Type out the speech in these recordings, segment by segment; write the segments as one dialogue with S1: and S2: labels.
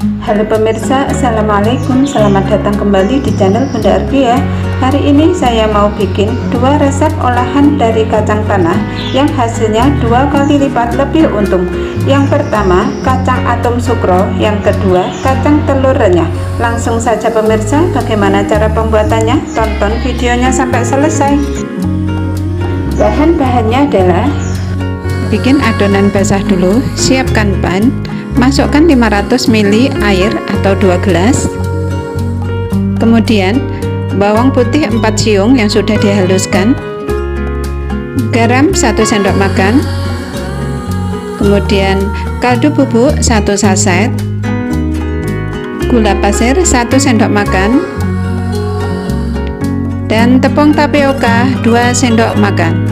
S1: Halo pemirsa, Assalamualaikum. Selamat datang kembali di channel Bunda Arbi ya. Hari ini saya mau bikin dua resep olahan dari kacang tanah yang hasilnya 2 kali lipat lebih untung. Yang pertama kacang atom sukro, yang kedua kacang telur renyah. Langsung saja pemirsa, bagaimana cara pembuatannya? Tonton videonya sampai selesai. Bahan-bahannya adalah: bikin adonan basah dulu, siapkan pan, masukkan 500 ml air atau 2 gelas, kemudian bawang putih 4 siung yang sudah dihaluskan, garam 1 sendok makan, kemudian kaldu bubuk 1 saset, gula pasir 1 sendok makan, dan tepung tapioka 2 sendok makan.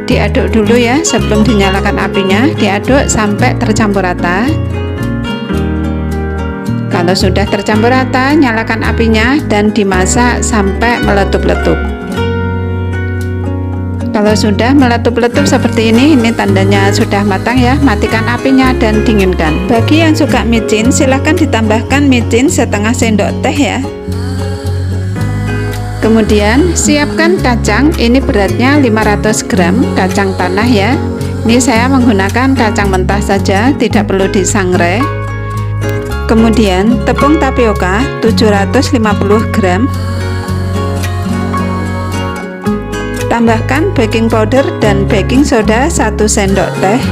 S1: Diaduk dulu ya sebelum dinyalakan apinya, diaduk sampai tercampur rata. Kalau sudah tercampur rata, nyalakan apinya dan dimasak sampai meletup-letup. Kalau sudah meletup-letup seperti ini tandanya sudah matang ya. Matikan apinya dan dinginkan. Bagi yang suka micin, silahkan ditambahkan micin setengah sendok teh ya. Kemudian siapkan kacang, ini beratnya 500 gram kacang tanah ya. Ini saya menggunakan kacang mentah saja, tidak perlu disangrai. Kemudian tepung tapioka 750 gram, tambahkan baking powder dan baking soda 1 sendok teh,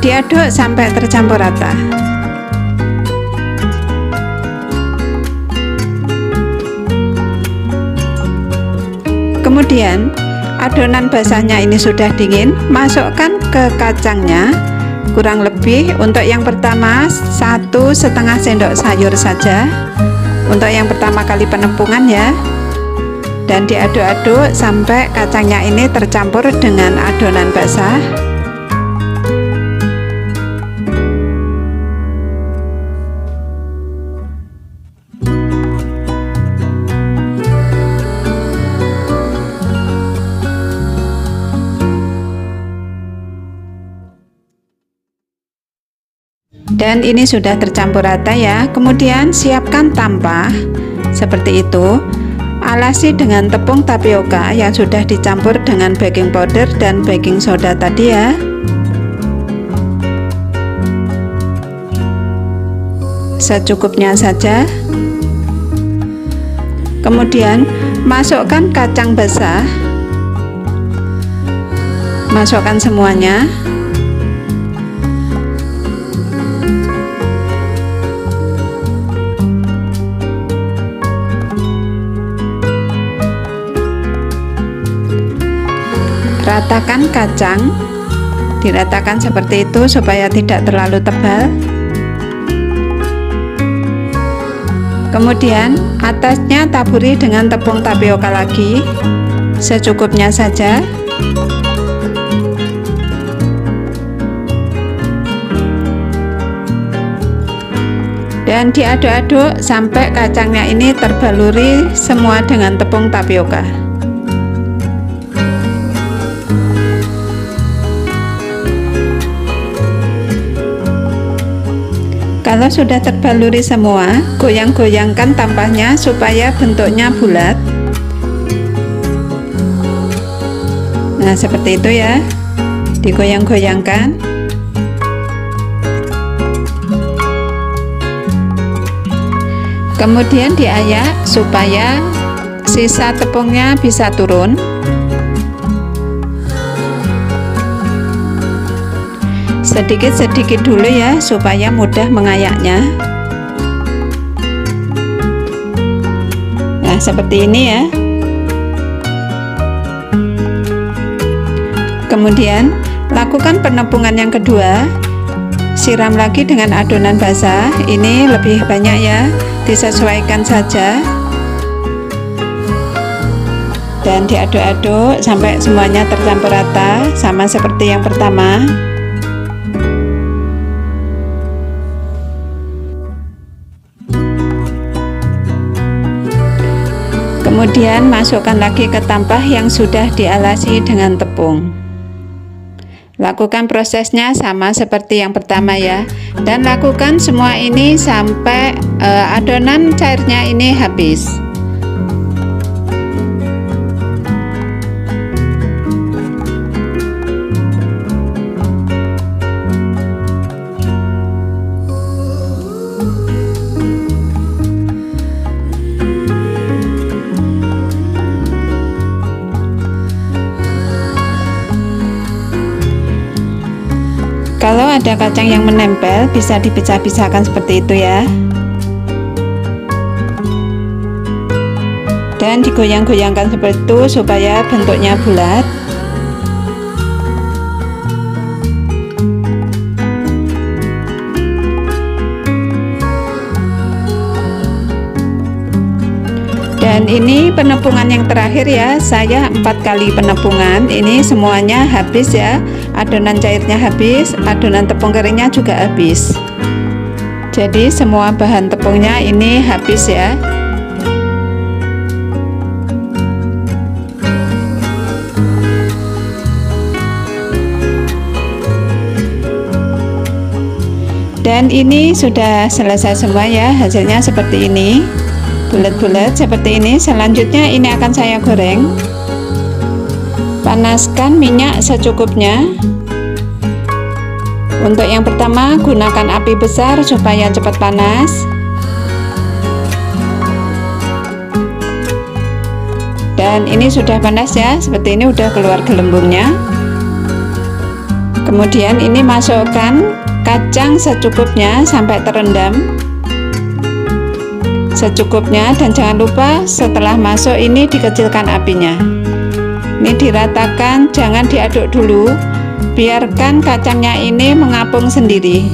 S1: diaduk sampai tercampur rata. Kemudian adonan basahnya ini sudah dingin, masukkan ke kacangnya. Kurang lebih untuk yang pertama 1,5 sendok sayur saja untuk yang pertama kali penampungan ya, dan diaduk-aduk sampai kacangnya ini tercampur dengan adonan basah. Dan ini sudah tercampur rata ya. Kemudian siapkan tampah seperti itu, alasi dengan tepung tapioka yang sudah dicampur dengan baking powder dan baking soda tadi ya. Secukupnya saja. Kemudian masukkan kacang basah, masukkan semuanya. Ratakan kacang, diratakan seperti itu supaya tidak terlalu tebal. Kemudian atasnya taburi dengan tepung tapioka lagi, secukupnya saja. Dan diaduk-aduk sampai kacangnya ini terbaluri semua dengan tepung tapioka. Kalau sudah terbaluri semua, goyang-goyangkan tampahnya supaya bentuknya bulat. Nah, seperti itu ya. Digoyang-goyangkan. Kemudian diayak supaya sisa tepungnya bisa turun. Sedikit-sedikit dulu ya supaya mudah mengayaknya. Nah, seperti ini ya. Kemudian lakukan penampungan yang kedua. Siram lagi dengan adonan basah. Ini lebih banyak ya, disesuaikan saja. Dan diaduk-aduk sampai semuanya tercampur rata, sama seperti yang pertama. Kemudian masukkan lagi ke tampah yang sudah dialasi dengan tepung. Lakukan prosesnya sama seperti yang pertama ya, dan lakukan semua ini sampai adonan cairnya ini habis. Kalau ada kacang yang menempel, bisa dipecah-pecahkan seperti itu ya. Dan digoyang-goyangkan seperti itu supaya bentuknya bulat. Dan ini penepungan yang terakhir ya, saya 4 kali penepungan. Ini semuanya habis ya, adonan cairnya habis, adonan tepung keringnya juga habis. Jadi semua bahan tepungnya ini habis ya. Dan ini sudah selesai semua ya, hasilnya seperti ini, bulat-bulat seperti ini. Selanjutnya ini akan saya goreng. Panaskan minyak secukupnya. Untuk yang pertama, gunakan api besar supaya cepat panas. Dan ini sudah panas ya, seperti ini udah keluar gelembungnya. Kemudian ini masukkan kacang secukupnya sampai terendam. Secukupnya, dan jangan lupa setelah masuk ini dikecilkan apinya. Ini diratakan, jangan diaduk dulu, biarkan kacangnya ini mengapung sendiri.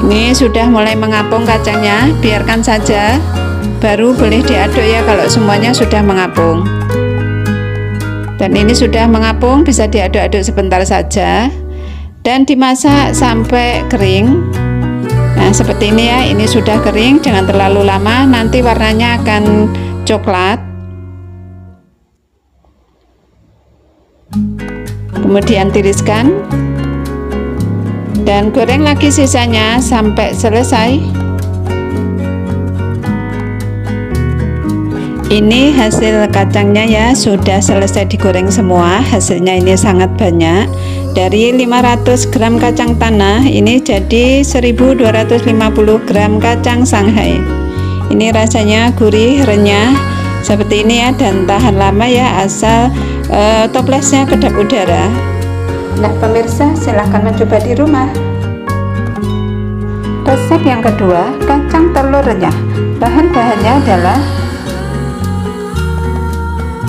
S1: Ini sudah mulai mengapung kacangnya, biarkan saja, baru boleh diaduk ya kalau semuanya sudah mengapung. Dan ini sudah mengapung, bisa diaduk-aduk sebentar saja dan dimasak sampai kering. Nah seperti ini ya, ini sudah kering, jangan terlalu lama, nanti warnanya akan coklat. Kemudian tiriskan dan goreng lagi sisanya sampai selesai. Ini hasil kacangnya ya, sudah selesai digoreng semua. Hasilnya ini sangat banyak. Dari 500 gram kacang tanah ini jadi 1250 gram kacang Shanghai. Ini rasanya gurih, renyah seperti ini ya, dan tahan lama ya, asal toplesnya kedap udara. Nah pemirsa, silahkan mencoba di rumah. Resep yang kedua, kacang telur renyah. Bahan-bahannya adalah,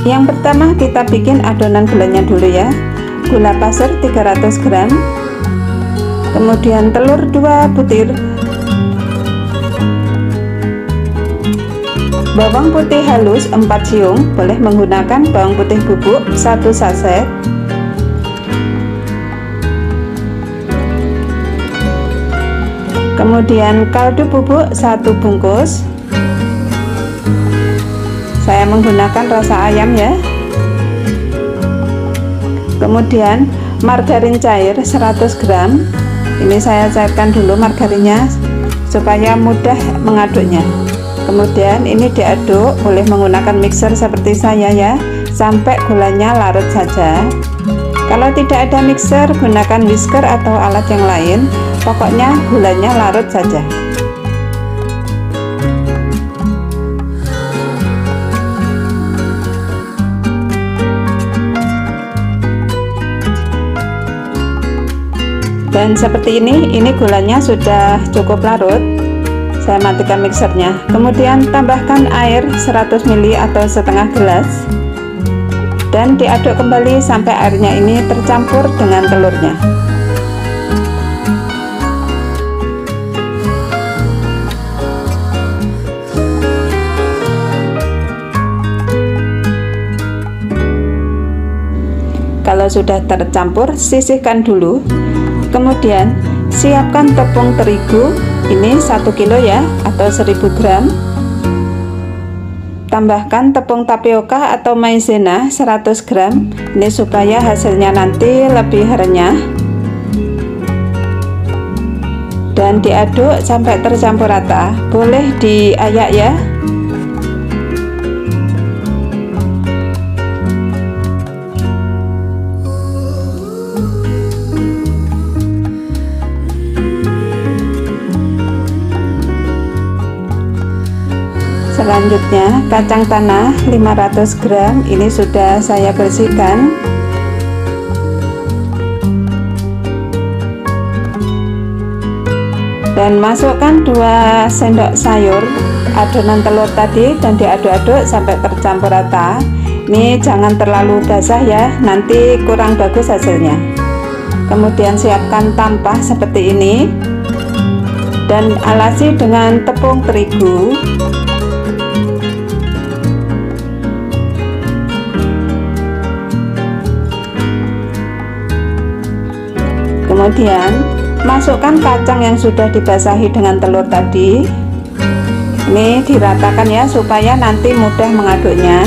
S1: yang pertama kita bikin adonan gulanya dulu ya. Gula pasir 300 gram, kemudian telur 2 butir, bawang putih halus 4 siung, boleh menggunakan bawang putih bubuk 1 saset, kemudian kaldu bubuk 1 bungkus. Saya menggunakan rasa ayam ya. Kemudian margarin cair 100 gram. Ini saya cairkan dulu margarinnya supaya mudah mengaduknya. Kemudian ini diaduk, boleh menggunakan mixer seperti saya ya, sampai gulanya larut saja. Kalau tidak ada mixer, gunakan whisker atau alat yang lain, pokoknya gulanya larut saja. Dan seperti ini gulanya sudah cukup larut. Saya matikan mixernya. Kemudian tambahkan air 100 ml atau setengah gelas dan diaduk kembali sampai airnya ini tercampur dengan telurnya. Kalau sudah tercampur, sisihkan dulu. Kemudian siapkan tepung terigu, ini 1 kilo ya, atau 1000 gram. tambahkan tepung tapioka atau maizena 100 gram. Ini supaya hasilnya nanti lebih renyah. Dan diaduk sampai tercampur rata. Boleh diayak ya. Selanjutnya kacang tanah 500 gram ini sudah saya bersihkan. Dan masukkan 2 sendok sayur adonan telur tadi dan diaduk-aduk sampai tercampur rata. Ini jangan terlalu basah ya, nanti kurang bagus hasilnya. Kemudian siapkan tampah seperti ini dan alasi dengan tepung terigu. Kemudian masukkan kacang yang sudah dibasahi dengan telur tadi. Ini diratakan ya supaya nanti mudah mengaduknya.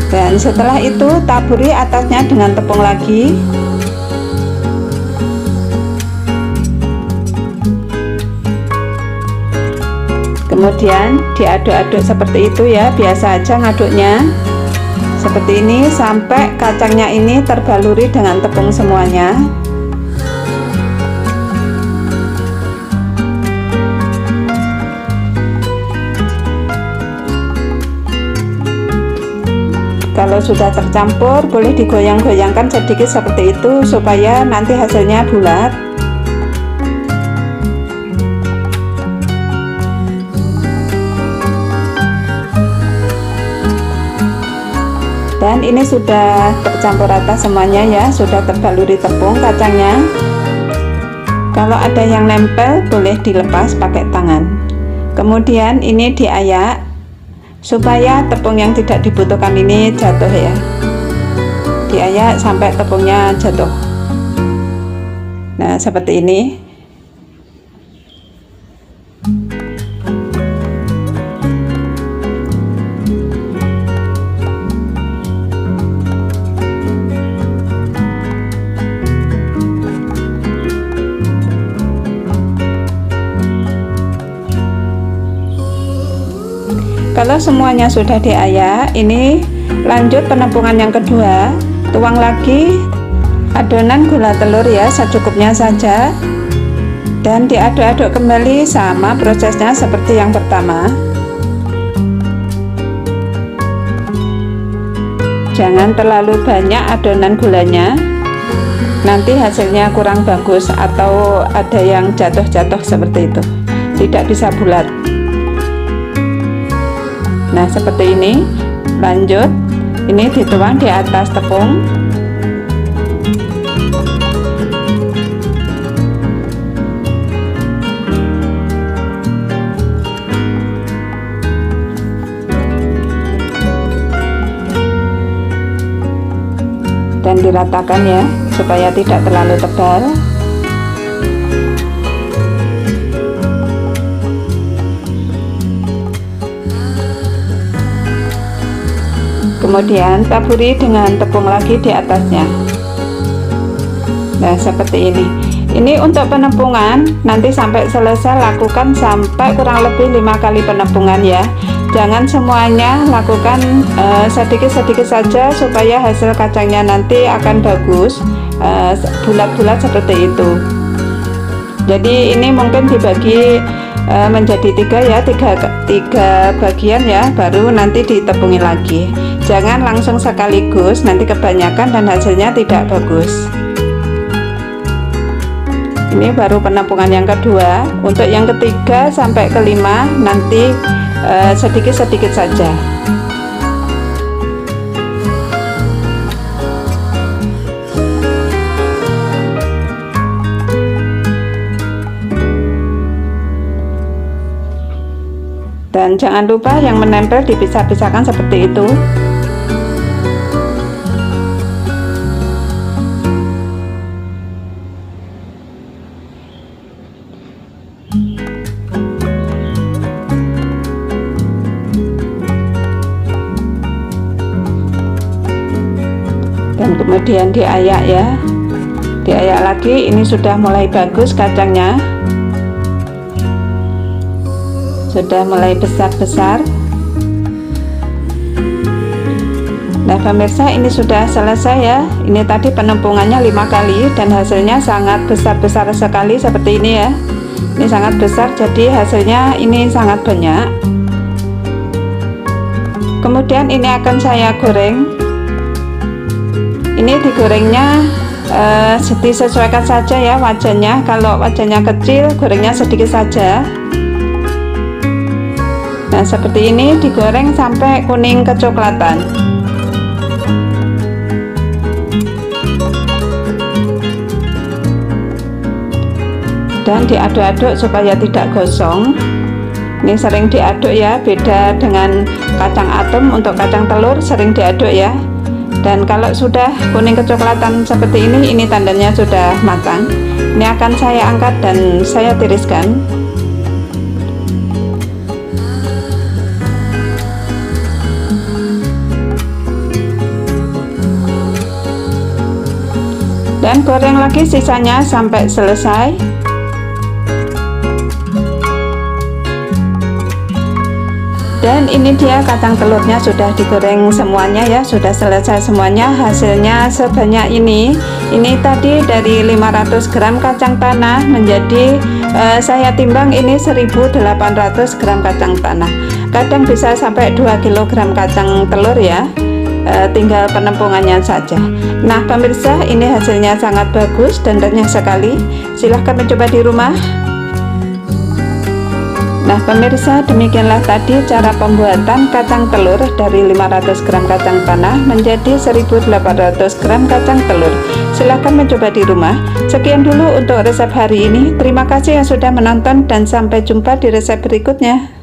S1: Dan setelah itu taburi atasnya dengan tepung lagi. Kemudian diaduk-aduk seperti itu ya, biasa aja ngaduknya seperti ini sampai kacangnya ini terbaluri dengan tepung semuanya. Kalau sudah tercampur boleh digoyang-goyangkan sedikit seperti itu supaya nanti hasilnya bulat. Dan ini sudah tercampur rata semuanya ya, sudah terbaluri tepung kacangnya. Kalau ada yang nempel boleh dilepas pakai tangan. Kemudian ini diayak supaya tepung yang tidak dibutuhkan ini jatuh ya. Diayak sampai tepungnya jatuh. Nah seperti ini. Kalau semuanya sudah diayak, ini lanjut penampungan yang kedua. Tuang lagi adonan gula telur ya, secukupnya saja. Dan diaduk-aduk kembali sama prosesnya seperti yang pertama. Jangan terlalu banyak adonan gulanya, nanti hasilnya kurang bagus atau ada yang jatuh-jatuh seperti itu, tidak bisa bulat. Nah seperti ini. Lanjut, ini dituang di atas tepung. Dan diratakan ya supaya tidak terlalu tebal. Kemudian taburi dengan tepung lagi di atasnya. Nah seperti ini. Ini untuk penampungan, nanti sampai selesai lakukan sampai kurang lebih 5 kali penampungan ya. Jangan semuanya, lakukan sedikit-sedikit saja supaya hasil kacangnya nanti akan bagus, bulat-bulat seperti itu. Jadi ini mungkin dibagi menjadi 3 ya, tiga bagian ya, baru nanti ditepungin lagi. Jangan langsung sekaligus, nanti kebanyakan dan hasilnya tidak bagus. Ini baru penampungan yang kedua. Untuk yang ketiga sampai kelima nanti sedikit-sedikit saja. Dan jangan lupa yang menempel dipisah-pisahkan seperti itu. dan kemudian diayak ya, diayak lagi. Ini sudah mulai bagus kacangnya, sudah mulai besar-besar. Nah pemirsa, ini sudah selesai ya. Ini tadi penampungannya 5 kali dan hasilnya sangat besar-besar sekali seperti ini ya. Ini sangat besar, jadi hasilnya ini sangat banyak. Kemudian ini akan saya goreng. Ini digorengnya disesuaikan saja ya wajannya. Kalau wajannya kecil, gorengnya sedikit saja. Nah seperti ini digoreng sampai kuning kecoklatan. Dan diaduk-aduk supaya tidak gosong. Ini sering diaduk ya, beda dengan kacang atom. Untuk kacang telur sering diaduk ya. Dan kalau sudah kuning kecoklatan seperti ini tandanya sudah matang. Ini akan saya angkat dan saya tiriskan. Dan goreng lagi sisanya sampai selesai. Dan ini dia kacang telurnya sudah digoreng semuanya ya, sudah selesai semuanya. Hasilnya sebanyak ini. Ini tadi dari 500 gram kacang tanah menjadi saya timbang ini 1800 gram kacang tanah. Kadang bisa sampai 2 kg kacang telur ya. Tinggal penampungannya saja. Nah pemirsa, ini hasilnya sangat bagus dan renyah sekali. Silahkan mencoba di rumah. Nah pemirsa, demikianlah tadi cara pembuatan kacang telur dari 500 gram kacang tanah menjadi 1800 gram kacang telur. Silahkan mencoba di rumah. Sekian dulu untuk resep hari ini. Terima kasih yang sudah menonton dan sampai jumpa di resep berikutnya.